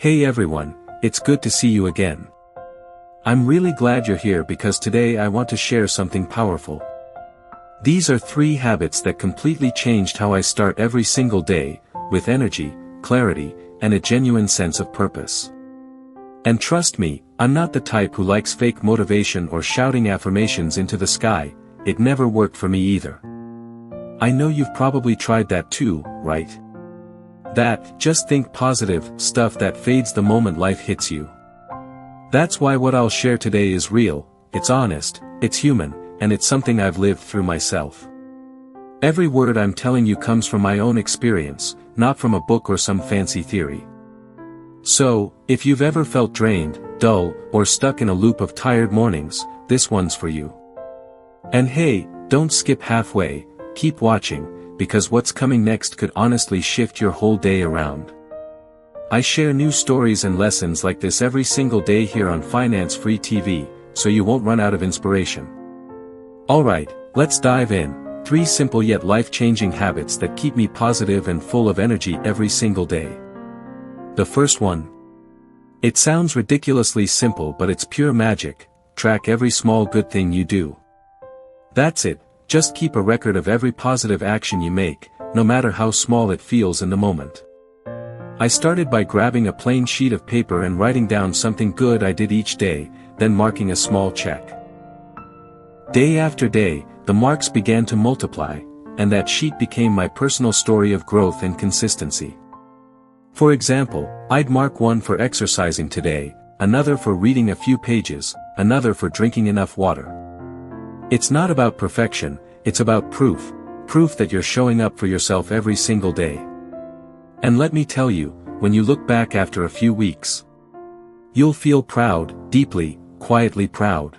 Hey everyone, it's good to see you again. I'm really glad you're here because today I want to share something powerful. These are 3 habits that completely changed how I start every single day, with energy, clarity, and a genuine sense of purpose. And trust me, I'm not the type who likes fake motivation or shouting affirmations into the sky. It never worked for me either. I know you've probably tried that too, right? That, just think positive, stuff that fades the moment life hits you. That's why what I'll share today is real, it's honest, it's human, and it's something I've lived through myself. Every word I'm telling you comes from my own experience, not from a book or some fancy theory. So, if you've ever felt drained, dull, or stuck in a loop of tired mornings, this one's for you. And hey, don't skip halfway, keep watching, because what's coming next could honestly shift your whole day around. I share new stories and lessons like this every single day here on Finance Free TV, so you won't run out of inspiration. Alright, let's dive in. 3 simple yet life-changing habits that keep me positive and full of energy every single day. The first one. It sounds ridiculously simple, but it's pure magic. Track every small good thing you do. That's it, just keep a record of every positive action you make, no matter how small it feels in the moment. I started by grabbing a plain sheet of paper and writing down something good I did each day, then marking a small check. Day after day, the marks began to multiply, and that sheet became my personal story of growth and consistency. For example, I'd mark one for exercising today, another for reading a few pages, another for drinking enough water. It's not about perfection, it's about proof that you're showing up for yourself every single day. And let me tell you, when you look back after a few weeks, you'll feel proud, deeply, quietly proud.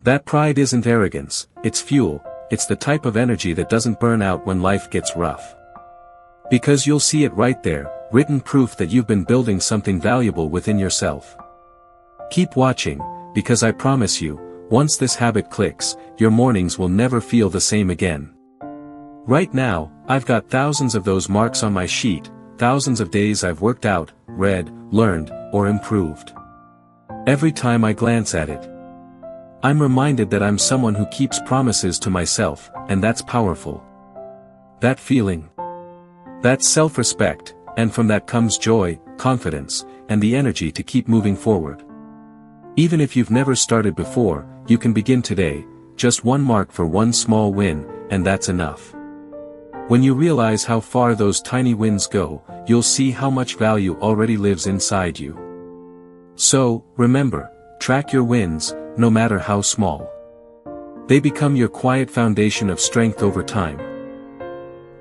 That pride isn't arrogance, it's fuel, it's the type of energy that doesn't burn out when life gets rough. Because you'll see it right there, written proof that you've been building something valuable within yourself. Keep watching, because I promise you, once this habit clicks, your mornings will never feel the same again. Right now, I've got thousands of those marks on my sheet, thousands of days I've worked out, read, learned, or improved. Every time I glance at it, I'm reminded that I'm someone who keeps promises to myself, and that's powerful. That feeling, that's self-respect, and from that comes joy, confidence, and the energy to keep moving forward. Even if you've never started before, you can begin today, just one mark for one small win, and that's enough. When you realize how far those tiny wins go, you'll see how much value already lives inside you. So, remember, track your wins, no matter how small. They become your quiet foundation of strength over time.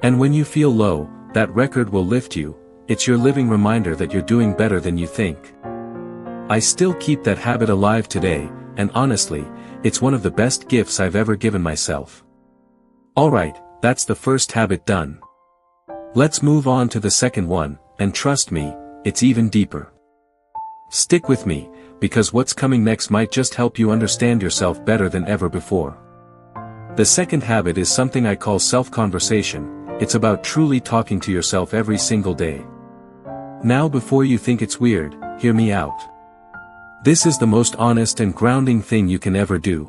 And when you feel low, that record will lift you, it's your living reminder that you're doing better than you think. I still keep that habit alive today, and honestly, it's one of the best gifts I've ever given myself. Alright, that's the first habit done. Let's move on to the second one, and trust me, it's even deeper. Stick with me, because what's coming next might just help you understand yourself better than ever before. The second habit is something I call self-conversation. It's about truly talking to yourself every single day. Now before you think it's weird, hear me out. This is the most honest and grounding thing you can ever do.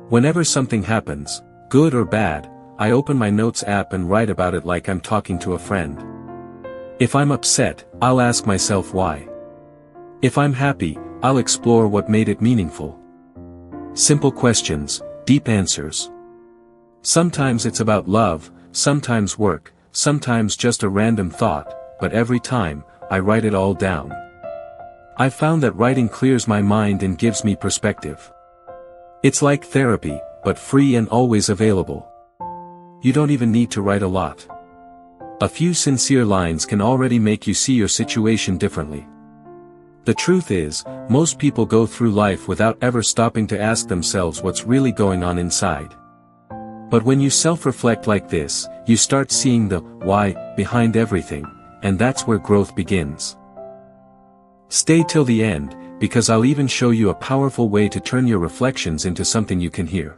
Whenever something happens, good or bad, I open my notes app and write about it like I'm talking to a friend. If I'm upset, I'll ask myself why. If I'm happy, I'll explore what made it meaningful. Simple questions, deep answers. Sometimes it's about love, sometimes work, sometimes just a random thought, but every time, I write it all down. I've found that writing clears my mind and gives me perspective. It's like therapy, but free and always available. You don't even need to write a lot. A few sincere lines can already make you see your situation differently. The truth is, most people go through life without ever stopping to ask themselves what's really going on inside. But when you self-reflect like this, you start seeing the why behind everything, and that's where growth begins. Stay till the end, because I'll even show you a powerful way to turn your reflections into something you can hear.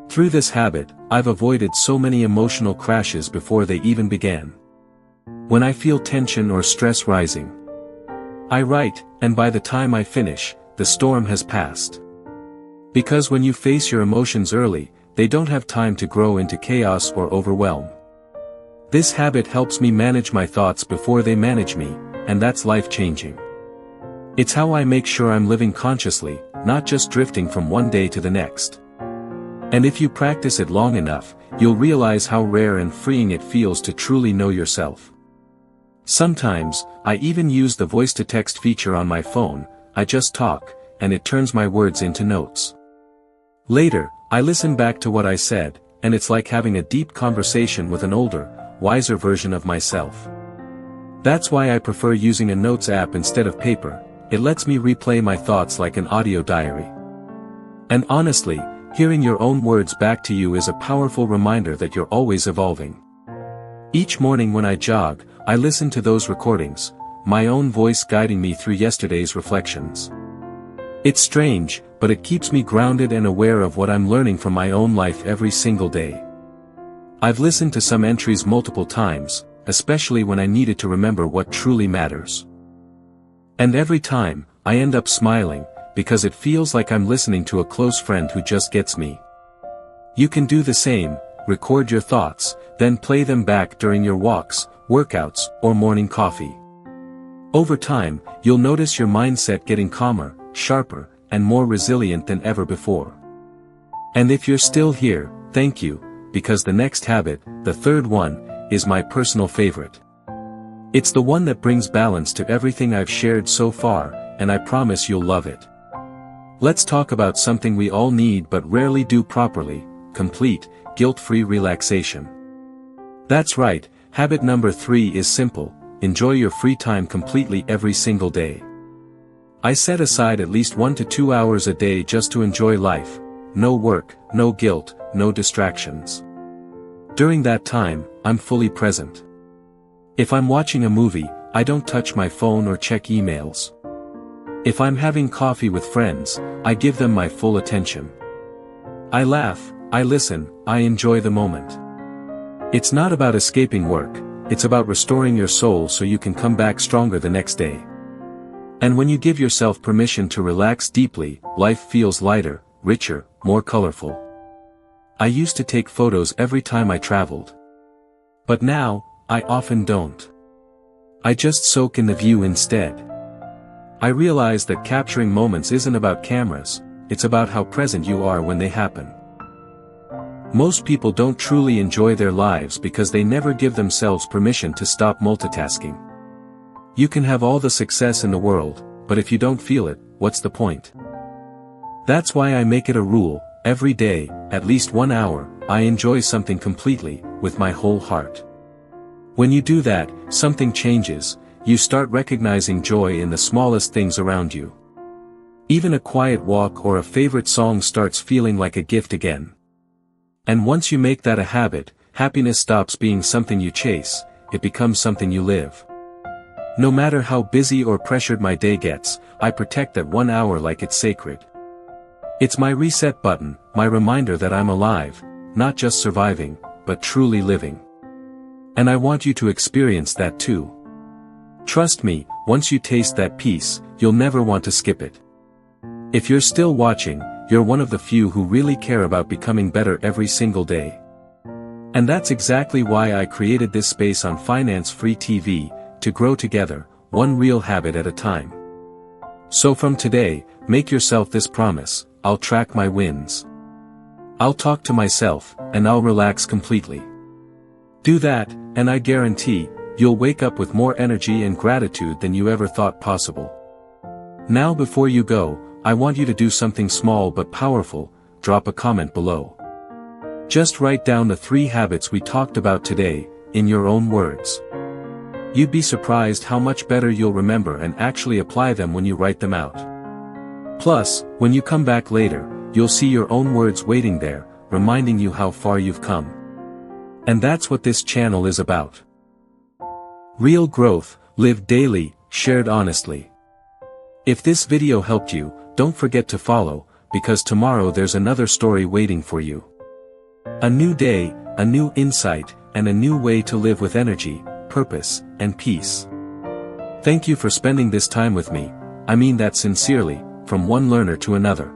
Through this habit, I've avoided so many emotional crashes before they even began. When I feel tension or stress rising, I write, and by the time I finish, the storm has passed. Because when you face your emotions early, they don't have time to grow into chaos or overwhelm. This habit helps me manage my thoughts before they manage me, and that's life-changing. It's how I make sure I'm living consciously, not just drifting from one day to the next. And if you practice it long enough, you'll realize how rare and freeing it feels to truly know yourself. Sometimes, I even use the voice-to-text feature on my phone. I just talk, and it turns my words into notes. Later, I listen back to what I said, and it's like having a deep conversation with an older, wiser version of myself. That's why I prefer using a notes app instead of paper. It lets me replay my thoughts like an audio diary. And honestly, hearing your own words back to you is a powerful reminder that you're always evolving. Each morning when I jog, I listen to those recordings, my own voice guiding me through yesterday's reflections. It's strange, but it keeps me grounded and aware of what I'm learning from my own life every single day. I've listened to some entries multiple times, especially when I needed to remember what truly matters. And every time, I end up smiling, because it feels like I'm listening to a close friend who just gets me. You can do the same, record your thoughts, then play them back during your walks, workouts, or morning coffee. Over time, you'll notice your mindset getting calmer, sharper, and more resilient than ever before. And if you're still here, thank you, because the next habit, the third one, is my personal favorite. It's the one that brings balance to everything I've shared so far, and I promise you'll love it. Let's talk about something we all need but rarely do properly: complete, guilt-free relaxation. That's right, habit number 3 is simple: enjoy your free time completely every single day. I set aside at least 1 to 2 hours a day just to enjoy life. No work, no guilt, no distractions. During that time, I'm fully present. If I'm watching a movie, I don't touch my phone or check emails. If I'm having coffee with friends, I give them my full attention. I laugh, I listen, I enjoy the moment. It's not about escaping work, it's about restoring your soul so you can come back stronger the next day. And when you give yourself permission to relax deeply, life feels lighter, richer, more colorful. I used to take photos every time I traveled. But now, I often don't. I just soak in the view instead. I realize that capturing moments isn't about cameras, it's about how present you are when they happen. Most people don't truly enjoy their lives because they never give themselves permission to stop multitasking. You can have all the success in the world, but if you don't feel it, what's the point? That's why I make it a rule: every day, at least 1 hour, I enjoy something completely, with my whole heart. When you do that, something changes. You start recognizing joy in the smallest things around you. Even a quiet walk or a favorite song starts feeling like a gift again. And once you make that a habit, happiness stops being something you chase, it becomes something you live. No matter how busy or pressured my day gets, I protect that 1 hour like it's sacred. It's my reset button, my reminder that I'm alive, not just surviving, but truly living. And I want you to experience that too. Trust me, once you taste that peace, you'll never want to skip it. If you're still watching, you're one of the few who really care about becoming better every single day. And that's exactly why I created this space on Finance Free TV, to grow together, one real habit at a time. So from today, make yourself this promise: I'll track my wins. I'll talk to myself, and I'll relax completely. Do that, and I guarantee, you'll wake up with more energy and gratitude than you ever thought possible. Now before you go, I want you to do something small but powerful: drop a comment below. Just write down the 3 habits we talked about today, in your own words. You'd be surprised how much better you'll remember and actually apply them when you write them out. Plus, when you come back later, you'll see your own words waiting there, reminding you how far you've come. And that's what this channel is about. Real growth, lived daily, shared honestly. If this video helped you, don't forget to follow, because tomorrow there's another story waiting for you. A new day, a new insight, and a new way to live with energy, purpose, and peace. Thank you for spending this time with me, I mean that sincerely, from one learner to another.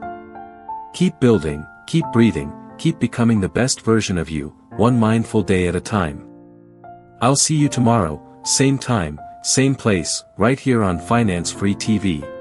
Keep building, keep breathing, keep becoming the best version of you, one mindful day at a time. I'll see you tomorrow, same time, same place, right here on Finance Free TV.